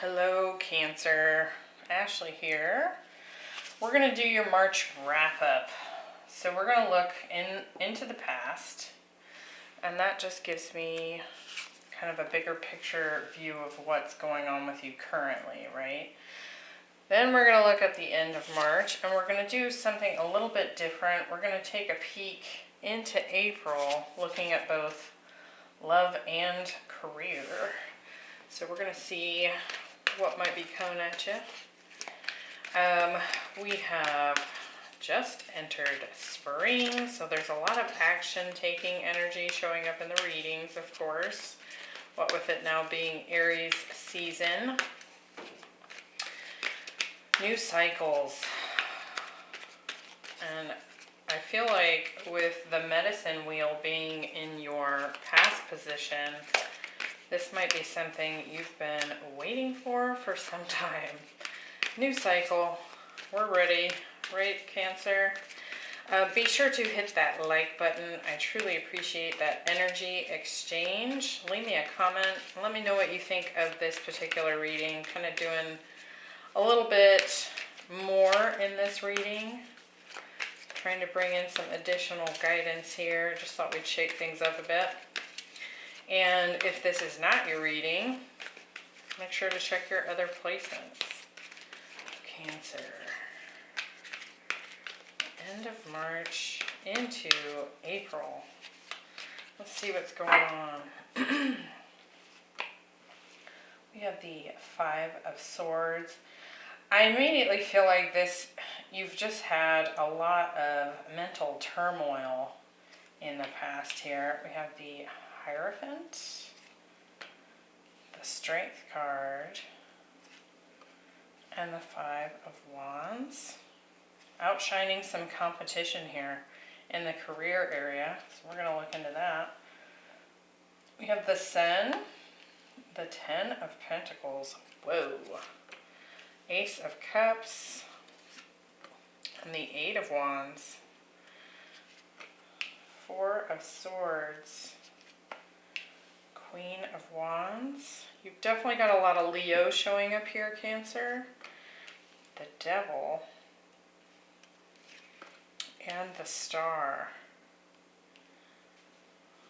Hello, Cancer. Ashley here. We're going to do your March wrap-up. So we're going to look into the past, and that just gives me kind of a bigger picture view of what's going on with you currently, right? Then we're going to look at the end of March, and we're going to do something a little bit different. We're going to take a peek into April, looking at both love and career. So we're going to see what might be coming at you. We have just entered spring, so there's a lot of action-taking energy showing up in the readings, of course. What with it now being Aries season. New cycles. And I feel like with the medicine wheel being in your past position, this might be something you've been waiting for some time. New cycle. We're ready, right, Cancer? Be sure to hit that like button. I truly appreciate that energy exchange. Leave me a comment. Let me know what you think of this particular reading. Kind of doing a little bit more in this reading. Trying to bring in some additional guidance here. Just thought we'd shake things up a bit. And if this is not your reading, make sure to check your other placements. Cancer. End of March into April. Let's see what's going on. We have the Five of Swords. I immediately feel like this, you've just had a lot of mental turmoil in the past here. We have the Hierophant, the Strength card, and the Five of Wands. Outshining some competition here in the career area, so we're going to look into that. We have the Sun, the Ten of Pentacles, whoa, Ace of Cups, and the Eight of Wands, Four of Swords, Queen of Wands. You've definitely got a lot of Leo showing up here, Cancer. The Devil. And the Star.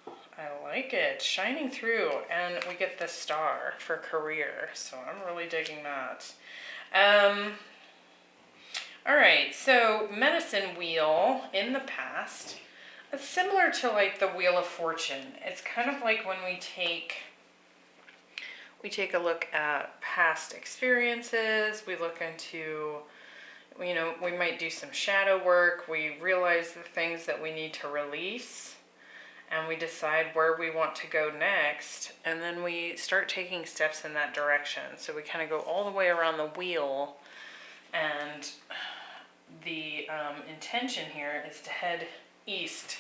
I like it. Shining through. And we get the Star for career. So I'm really digging that. Alright, so Medicine Wheel in the past. It's similar to like the Wheel of Fortune. It's kind of like when we take a look at past experiences, we look into, you know, we might do some shadow work, we realize the things that we need to release, and we decide where we want to go next, and then we start taking steps in that direction. So we kind of go all the way around the wheel, and the intention here is to head east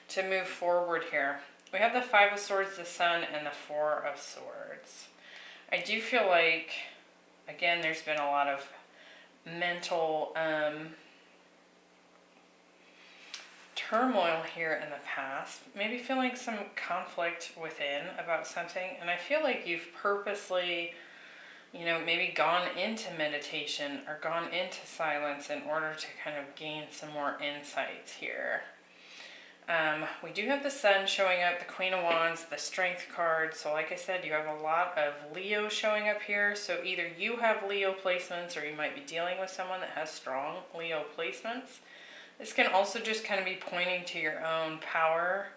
to move forward here. We have the Five of Swords, the Sun, and the Four of Swords. I do feel like, again, there's been a lot of mental turmoil here in the past. Maybe feeling some conflict within about something. And I feel like you've purposely, you know, maybe gone into meditation or gone into silence in order to kind of gain some more insights here. We do have the Sun showing up, the Queen of Wands, the Strength card. So like I said, you have a lot of Leo showing up here. So either you have Leo placements or you might be dealing with someone that has strong Leo placements. This can also just kind of be pointing to your own power,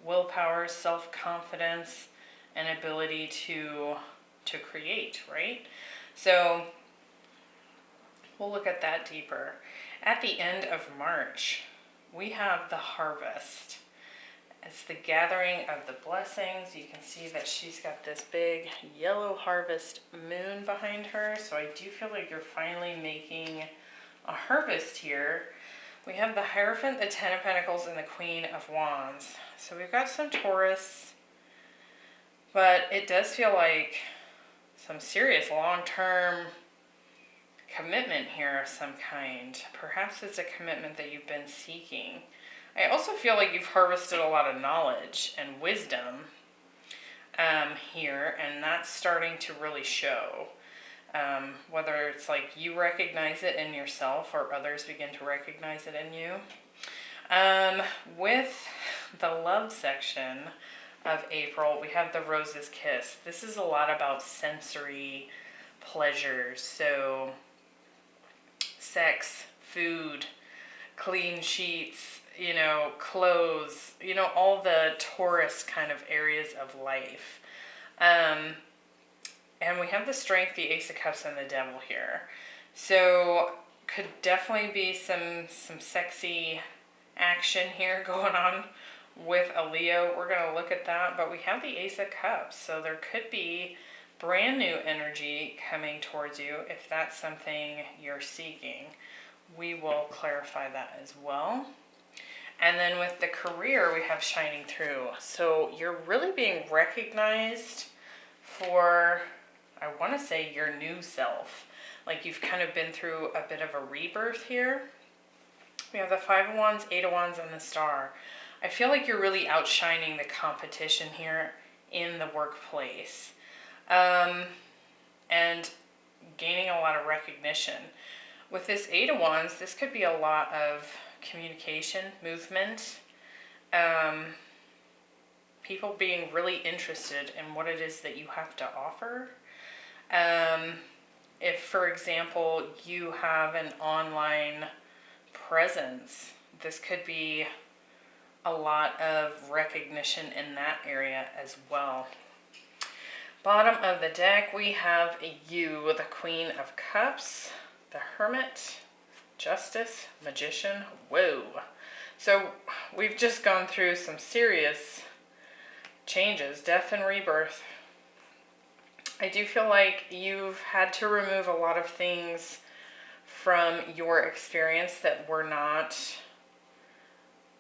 willpower, self-confidence, and ability to create, right? So we'll look at that deeper. At the end of March, we have the Harvest. It's the gathering of the blessings. You can see that she's got this big yellow harvest moon behind her. So I do feel like you're finally making a harvest here. We have the Hierophant, the Ten of Pentacles, and the Queen of Wands. So we've got some Taurus, but it does feel like some serious long-term commitment here of some kind. Perhaps it's a commitment that you've been seeking. I also feel like you've harvested a lot of knowledge and wisdom here, and that's starting to really show. whether it's like you recognize it in yourself or others begin to recognize it in you. With the love section of April, we have the Rose's Kiss. This is a lot about sensory pleasures. So sex, food, clean sheets, clothes, all the Taurus kind of areas of life. And we have the Strength, the Ace of Cups, and the Devil here. So could definitely be some sexy action here going on with a Leo. We're going to look at that. But we have the Ace of Cups. So there could be brand new energy coming towards you if that's something you're seeking. We will clarify that as well. And then with the career, we have Shining Through. So you're really being recognized for, I want to say, your new self. Like you've kind of been through a bit of a rebirth here. We have the Five of Wands, Eight of Wands, and the Star. I feel like you're really outshining the competition here in the workplace. And gaining a lot of recognition. With this Eight of Wands, this could be a lot of communication, movement, people being really interested in what it is that you have to offer. If, for example, you have an online presence, this could be a lot of recognition in that area as well. Bottom of the deck, we have you, the Queen of Cups, the Hermit, Justice, Magician. Whoa. So we've just gone through some serious changes, death and rebirth. I do feel like you've had to remove a lot of things from your experience that were not,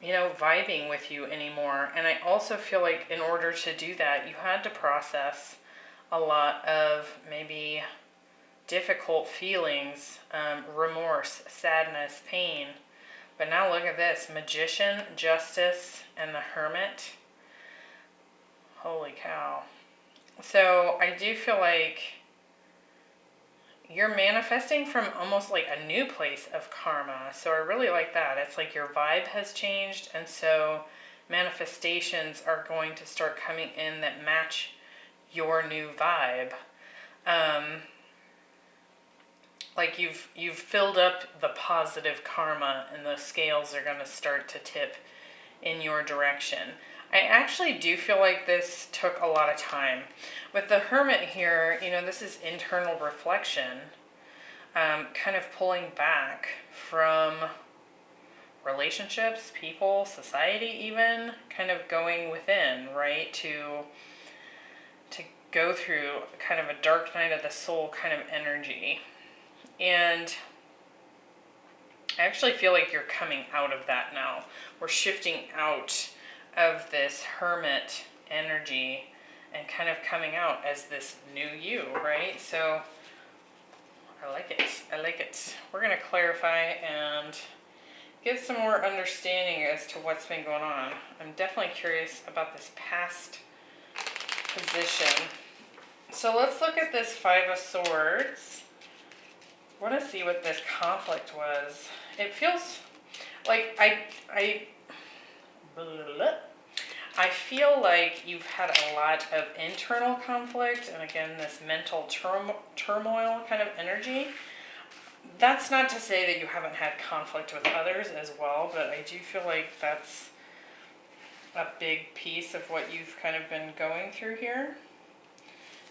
vibing with you anymore. And I also feel like in order to do that, you had to process a lot of maybe difficult feelings, remorse, sadness, pain. But now look at this, Magician, Justice, and the Hermit. Holy cow. So I do feel like you're manifesting from almost like a new place of karma. So I really like that. It's like your vibe has changed, and so manifestations are going to start coming in that match your new vibe. Like you've filled up the positive karma, and the scales are going to start to tip in your direction. I actually do feel like this took a lot of time. With the Hermit here, this is internal reflection, kind of pulling back from relationships, people, society even, kind of going within, right, to go through kind of a dark night of the soul kind of energy. And I actually feel like you're coming out of that now. We're shifting out of this Hermit energy and kind of coming out as this new you, right? So I like it. We're going to clarify and give some more understanding as to what's been going on. I'm definitely curious about this past position. So let's look at this Five of Swords. I want to see what this conflict was. It feels like I feel like you've had a lot of internal conflict, and again, this mental turmoil kind of energy. That's not to say that you haven't had conflict with others as well, but I do feel like that's a big piece of what you've kind of been going through here.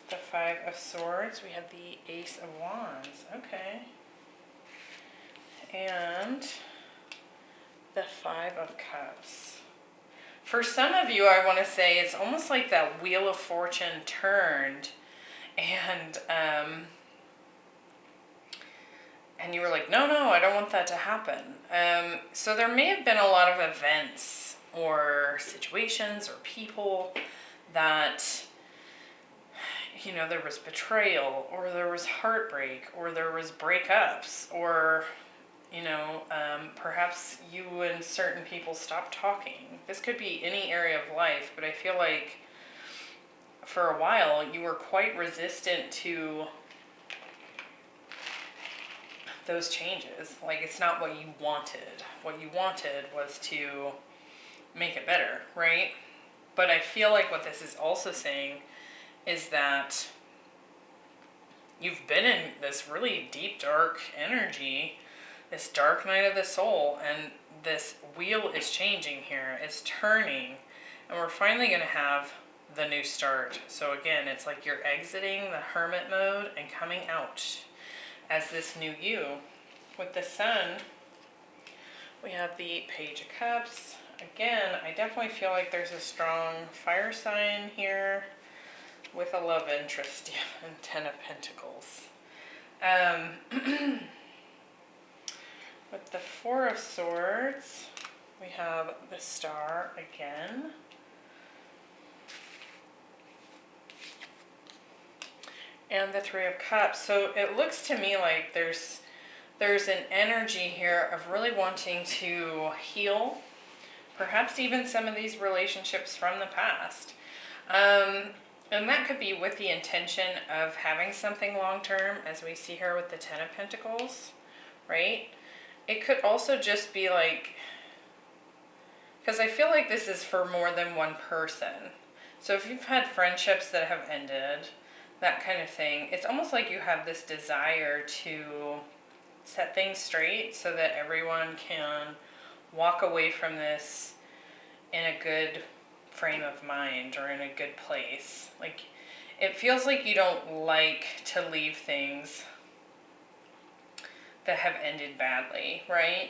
The Five of Swords. We have the Ace of Wands. Okay. And the Five of Cups. For some of you, I want to say it's almost like that Wheel of Fortune turned, and you were like, no, I don't want that to happen. So there may have been a lot of events or situations or people that, there was betrayal, or there was heartbreak, or there was breakups, or perhaps you and certain people stopped talking. This could be any area of life, but I feel like for a while you were quite resistant to those changes. Like, it's not what you wanted. What you wanted was to make it better, right? But I feel like what this is also saying is that you've been in this really deep, dark energy, this dark night of the soul, and this wheel is changing here. It's turning, and we're finally going to have the new start. So again, it's like you're exiting the hermit mode and coming out as this new you. With the sun, we have the Page of Cups. Again, I definitely feel like there's a strong fire sign here with a love interest and Ten of Pentacles. With the Four of Swords, we have the Star again. And the Three of Cups. So it looks to me like there's an energy here of really wanting to heal, perhaps even some of these relationships from the past. And that could be with the intention of having something long-term, as we see here with the Ten of Pentacles, right? It could also just be like, because I feel like this is for more than one person. So if you've had friendships that have ended, that kind of thing, it's almost like you have this desire to set things straight so that everyone can walk away from this in a good frame of mind or in a good place. Like, it feels like you don't like to leave things that have ended badly, right?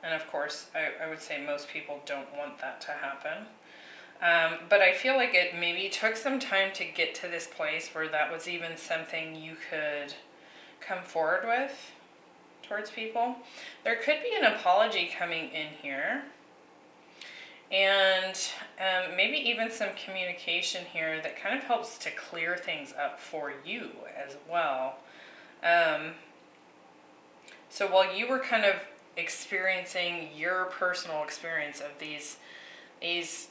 And of course, I would say most people don't want that to happen. But I feel like it maybe took some time to get to this place where that was even something you could come forward with towards people. There could be an apology coming in here. And maybe even some communication here that kind of helps to clear things up for you as well. So while you were kind of experiencing your personal experience of these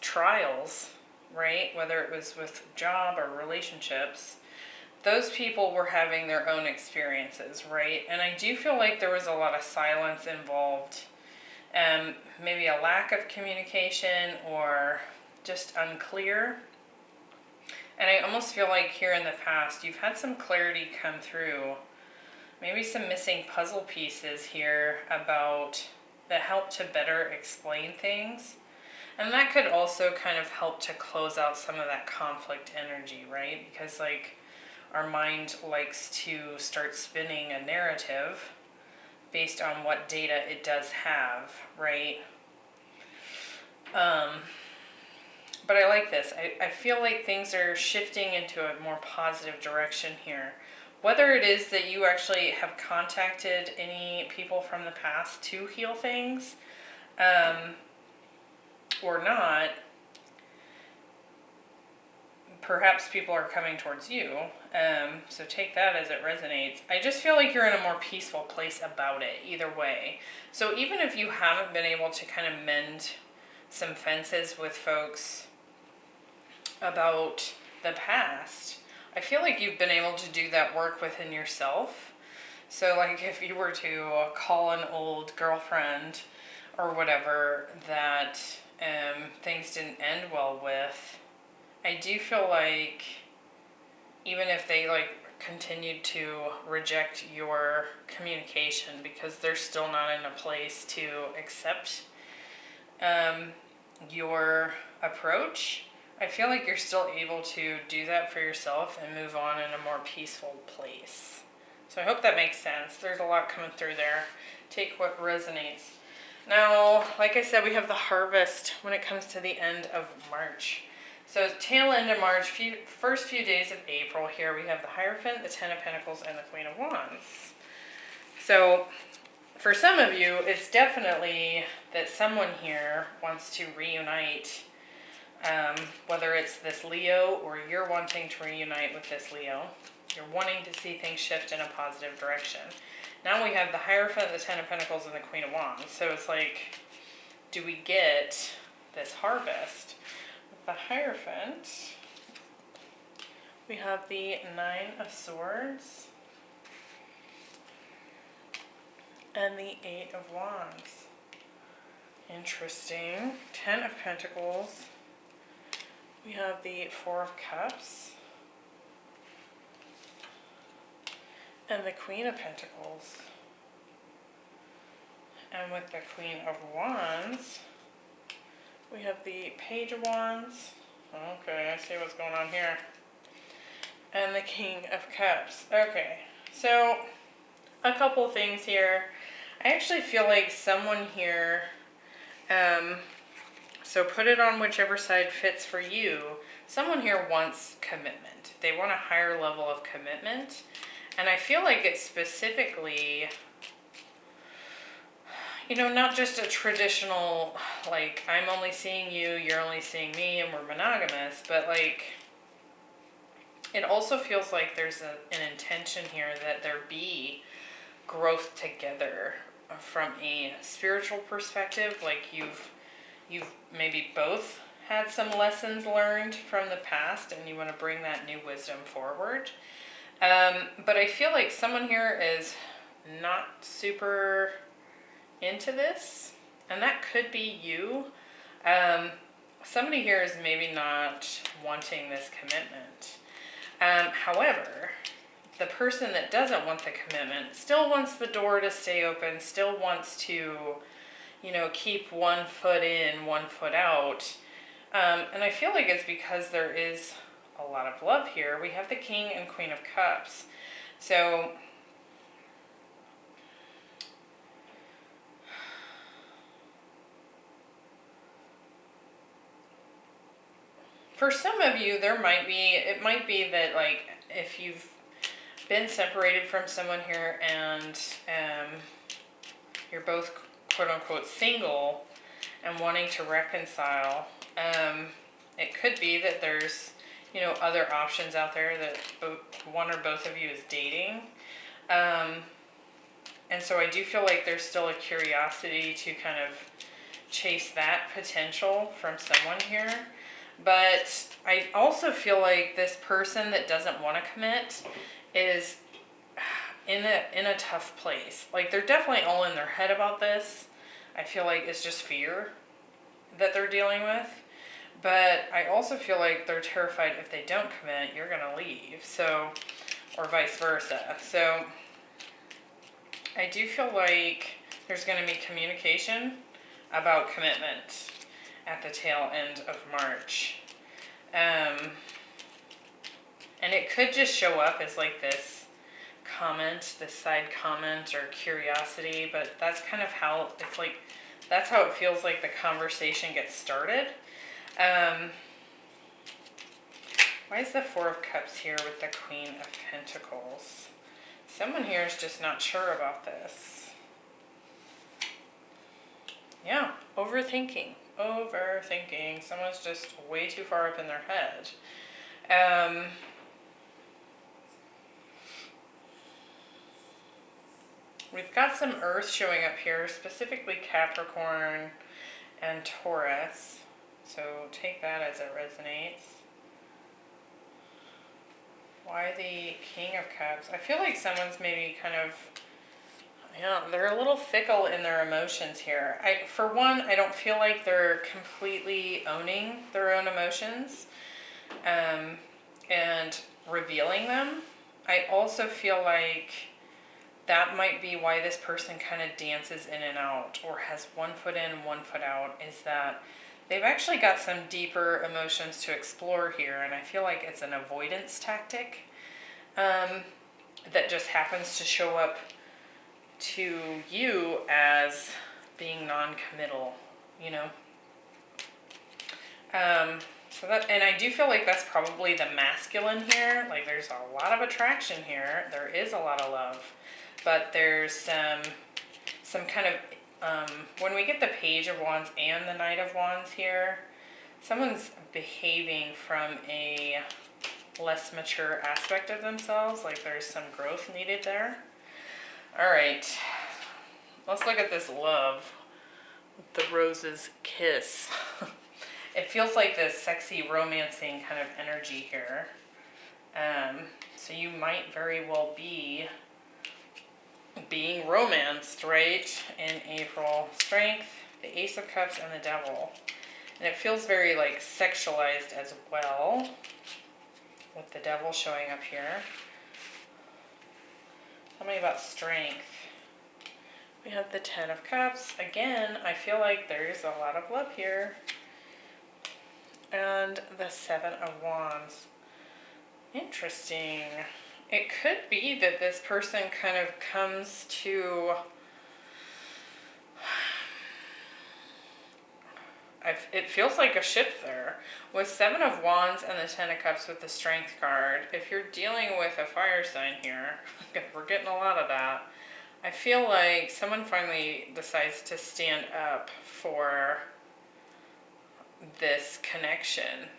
trials, right? Whether it was with job or relationships, those people were having their own experiences, right? And I do feel like there was a lot of silence involved. Maybe a lack of communication or just unclear. And I almost feel like here in the past, you've had some clarity come through. Maybe some missing puzzle pieces here about that help to better explain things. And that could also kind of help to close out some of that conflict energy, right? Because like our mind likes to start spinning a narrative based on what data it does have, right? But I like this. I feel like things are shifting into a more positive direction here. Whether it is that you actually have contacted any people from the past to heal things, or not, perhaps people are coming towards you. So take that as it resonates. I just feel like you're in a more peaceful place about it, either way. So even if you haven't been able to kind of mend some fences with folks about the past, I feel like you've been able to do that work within yourself. So like if you were to call an old girlfriend or whatever that things didn't end well with, I do feel like even if they like continued to reject your communication because they're still not in a place to accept your approach, I feel like you're still able to do that for yourself and move on in a more peaceful place. So I hope that makes sense. There's a lot coming through there. Take what resonates. Now, like I said, we have the harvest when it comes to the end of March. So tail end of March, first few days of April here, we have the Hierophant, the Ten of Pentacles, and the Queen of Wands. So for some of you, it's definitely that someone here wants to reunite, whether it's this Leo or you're wanting to reunite with this Leo. You're wanting to see things shift in a positive direction. Now we have the Hierophant, the Ten of Pentacles, and the Queen of Wands. So it's like, do we get this harvest? With the Hierophant, we have the Nine of Swords. and the Eight of Wands. Interesting. 10 of Pentacles. We have the Four of Cups. And the Queen of Pentacles. And with the Queen of Wands, we have the Page of Wands. Okay, I see what's going on here. And the King of Cups. Okay, so a couple things here. I actually feel like someone here, so put it on whichever side fits for you. Someone here wants commitment. They want a higher level of commitment. And I feel like it's specifically, you know, not just a traditional, like, I'm only seeing you, you're only seeing me, and we're monogamous, but like, it also feels like there's an intention here that there be growth together from a spiritual perspective. Like you've maybe both had some lessons learned from the past and you want to bring that new wisdom forward. But I feel like someone here is not super into this, and that could be you. Somebody here is maybe not wanting this commitment. However, the person that doesn't want the commitment still wants the door to stay open, still wants to, you know, keep one foot in, one foot out. And I feel like it's because there is a lot of love here. We have the King and Queen of Cups. So for some of you, it might be that, like, if you've been separated from someone here and you're both quote unquote single and wanting to reconcile, it could be that there's, you know, other options out there that one or both of you is dating. And so I do feel like there's still a curiosity to kind of chase that potential from someone here. But I also feel like this person that doesn't want to commit is in a tough place. Like, they're definitely all in their head about this. I feel like it's just fear that they're dealing with. But I also feel like they're terrified if they don't commit, you're going to leave. So, or vice versa. So I do feel like there's going to be communication about commitment at the tail end of March. And it could just show up as like this comment, this side comment or curiosity, but that's kind of how it's like, that's how it feels like the conversation gets started. Why is the Four of Cups here with the Queen of Pentacles? Someone here is just not sure about this. Yeah, overthinking. Someone's just way too far up in their head. We've got some Earth showing up here, specifically Capricorn and Taurus. So take that as it resonates. Why the King of Cups? I feel like someone's maybe kind of, yeah, they're a little fickle in their emotions here. For one, I don't feel like they're completely owning their own emotions and revealing them. I also feel like that might be why this person kind of dances in and out or has one foot in, one foot out, is that they've actually got some deeper emotions to explore here, and I feel like it's an avoidance tactic that just happens to show up to you as being non-committal, you know. So that, and I do feel like that's probably the masculine here. Like, there's a lot of attraction here. There is a lot of love, but there's some kind of when we get the Page of Wands and the Knight of Wands here, someone's behaving from a less mature aspect of themselves, like there's some growth needed there. All right, let's look at this love, the rose's kiss. It feels like this sexy, romancing kind of energy here. So you might very well be being romanced, right, in April. Strength, the Ace of Cups, and the Devil. And it feels very like sexualized as well, with the Devil showing up here. Tell me about strength. We have the Ten of Cups. Again, I feel like there's a lot of love here. And the Seven of Wands. Interesting. It could be that this person kind of comes to... it feels like a shift there. With Seven of Wands and the Ten of Cups with the Strength card, if you're dealing with a fire sign here, we're getting a lot of that, I feel like someone finally decides to stand up for this connection.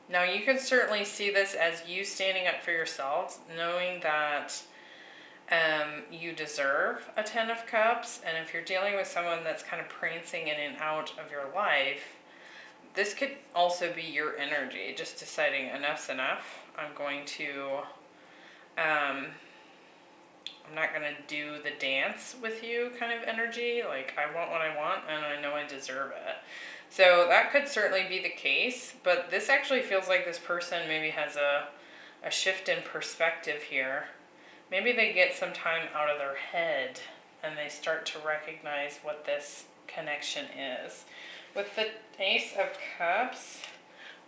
Now you can certainly see this as you standing up for yourselves, knowing that you deserve a Ten of Cups, and if you're dealing with someone that's kind of prancing in and out of your life, this could also be your energy, just deciding enough's enough. I'm not going to do the dance with you kind of energy, like I want what I want and I know I deserve it. So that could certainly be the case, but this actually feels like this person maybe has a shift in perspective here. Maybe they get some time out of their head and they start to recognize what this connection is. With the Ace of Cups,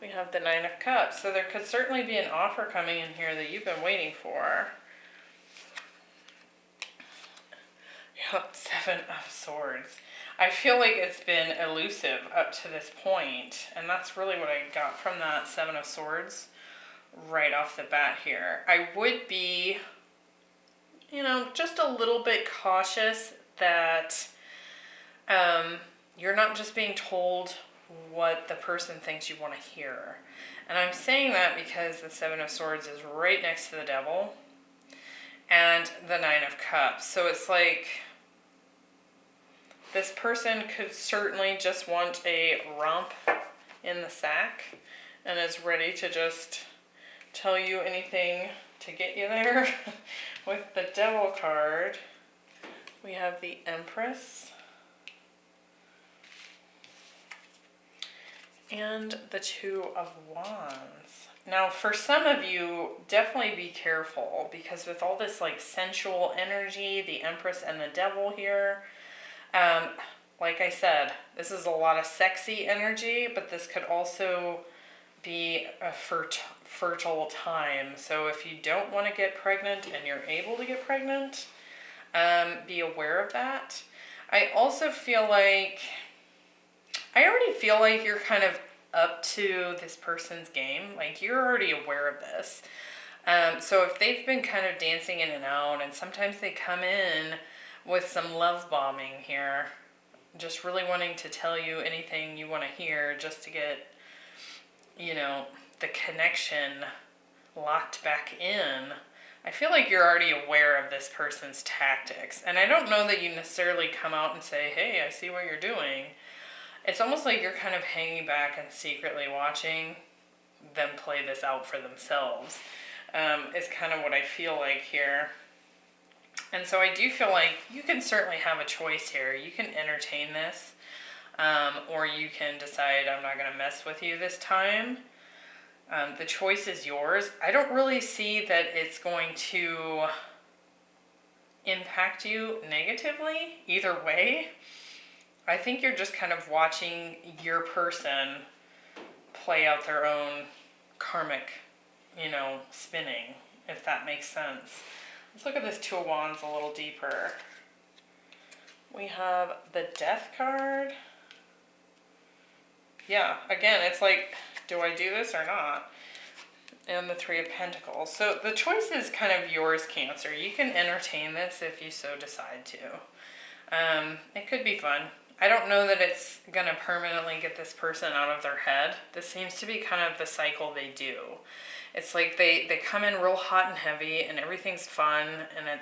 we have the Nine of Cups. So there could certainly be an offer coming in here that you've been waiting for. Seven of Swords. I feel like it's been elusive up to this point, and that's really what I got from that Seven of Swords right off the bat here. I would be, just a little bit cautious that you're not just being told what the person thinks you want to hear. And I'm saying that because the Seven of Swords is right next to the Devil and the Nine of Cups. So it's like this person could certainly just want a romp in the sack and is ready to just tell you anything to get you there. With the Devil card, we have the Empress and the Two of Wands. Now, for some of you, definitely be careful, because with all this like sensual energy, the Empress and the Devil here, like I said, this is a lot of sexy energy, but this could also be a fertile time. So if you don't want to get pregnant and you're able to get pregnant, be aware of that. I also feel like, I already feel like you're kind of up to this person's game. Like you're already aware of this. So if they've been kind of dancing in and out, and sometimes they come in with some love bombing here, just really wanting to tell you anything you want to hear just to get, the connection locked back in. I feel like you're already aware of this person's tactics. And I don't know that you necessarily come out and say, hey, I see what you're doing. It's almost like you're kind of hanging back and secretly watching them play this out for themselves. Is kind of what I feel like here. And so I do feel like you can certainly have a choice here. You can entertain this, or you can decide, I'm not going to mess with you this time. The choice is yours. I don't really see that it's going to impact you negatively either way. I think you're just kind of watching your person play out their own karmic, spinning, if that makes sense. Let's look at this Two of Wands a little deeper. We have the Death card. Yeah, again, it's like, do I do this or not? And the Three of Pentacles. So the choice is kind of yours, Cancer. You can entertain this if you so decide to. It could be fun. I don't know that it's going to permanently get this person out of their head. This seems to be kind of the cycle they do. It's like they come in real hot and heavy and everything's fun, and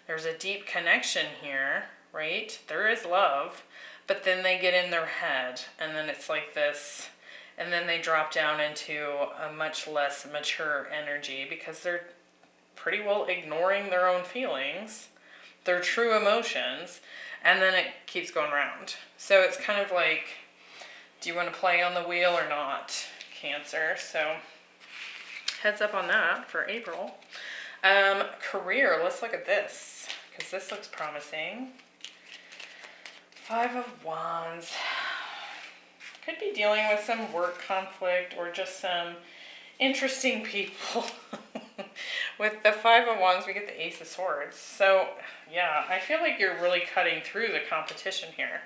there's a deep connection here, right? There is love, but then they get in their head, and then it's like this, and then they drop down into a much less mature energy because they're pretty well ignoring their own feelings, their true emotions, and then it keeps going around. So it's kind of like, do you want to play on the wheel or not, Cancer? So heads up on that for April. Career, let's look at this, because this looks promising. 5 of Wands. Could be dealing with some work conflict or just some interesting people. With the 5 of Wands, we get the Ace of Swords. So, yeah, I feel like you're really cutting through the competition here.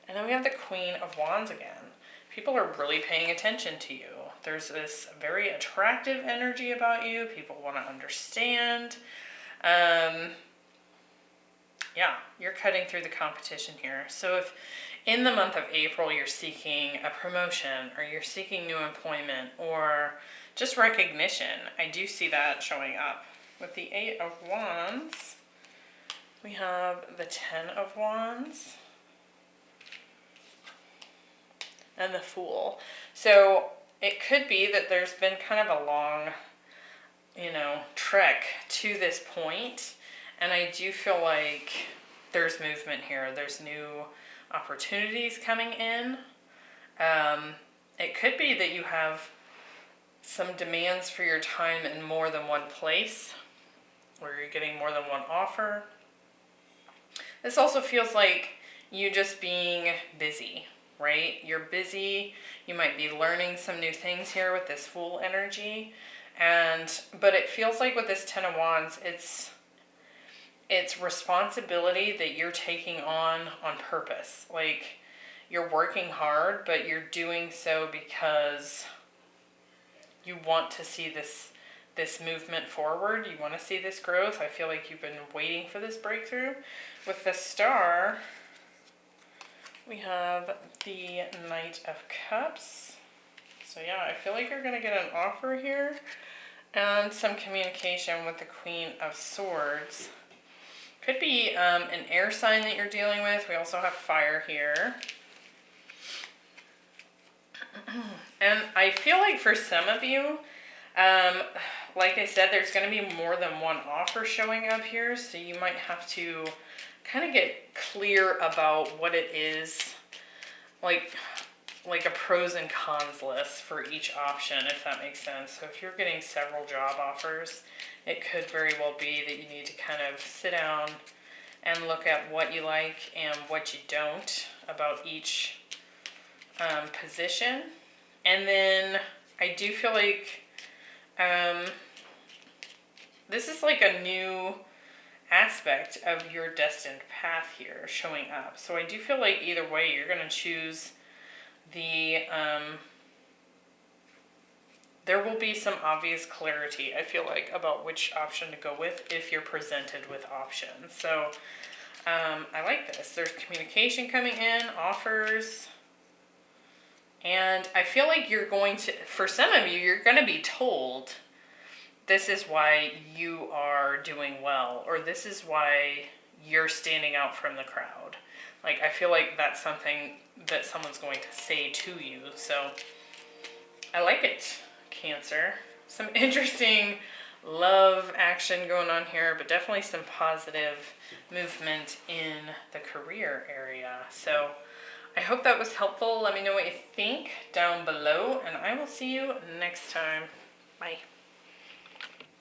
And then we have the Queen of Wands again. People are really paying attention to you. There's this very attractive energy about you. People want to understand. Yeah, you're cutting through the competition here. So if in the month of April you're seeking a promotion or you're seeking new employment or just recognition, I do see that showing up. With the 8 of Wands, we have the 10 of Wands and the Fool. So it could be that there's been kind of a long, trek to this point. And I do feel like there's movement here. There's new opportunities coming in. It could be that you have some demands for your time in more than one place, where you're getting more than one offer. This also feels like you just being busy, right? You're busy. You might be learning some new things here with this Fool energy. But it feels like with this 10 of Wands, it's responsibility that you're taking on purpose. Like, you're working hard, but you're doing so because you want to see this movement forward. You want to see this growth. I feel like you've been waiting for this breakthrough. With the Star, we have the Knight of Cups. So yeah, I feel like you're going to get an offer here and some communication with the Queen of Swords. Could be an air sign that you're dealing with. We also have fire here. And I feel like for some of you, like I said, there's going to be more than one offer showing up here. So you might have to kind of get clear about what it is, like a pros and cons list for each option, if that makes sense. So if you're getting several job offers, it could very well be that you need to kind of sit down and look at what you like and what you don't about each position. And then I do feel like this is like a new aspect of your destined path here showing up. So I do feel like either way you're going to choose the there will be some obvious clarity, I feel like, about which option to go with if you're presented with options. So I like this. There's communication coming in, offers, and I feel like you're going to, for some of you, you're going to be told this is why you are doing well, or this is why you're standing out from the crowd. Like, I feel like that's something that someone's going to say to you. So I like it, Cancer. Some interesting love action going on here, but definitely some positive movement in the career area. So I hope that was helpful. Let me know what you think down below, and I will see you next time. Bye.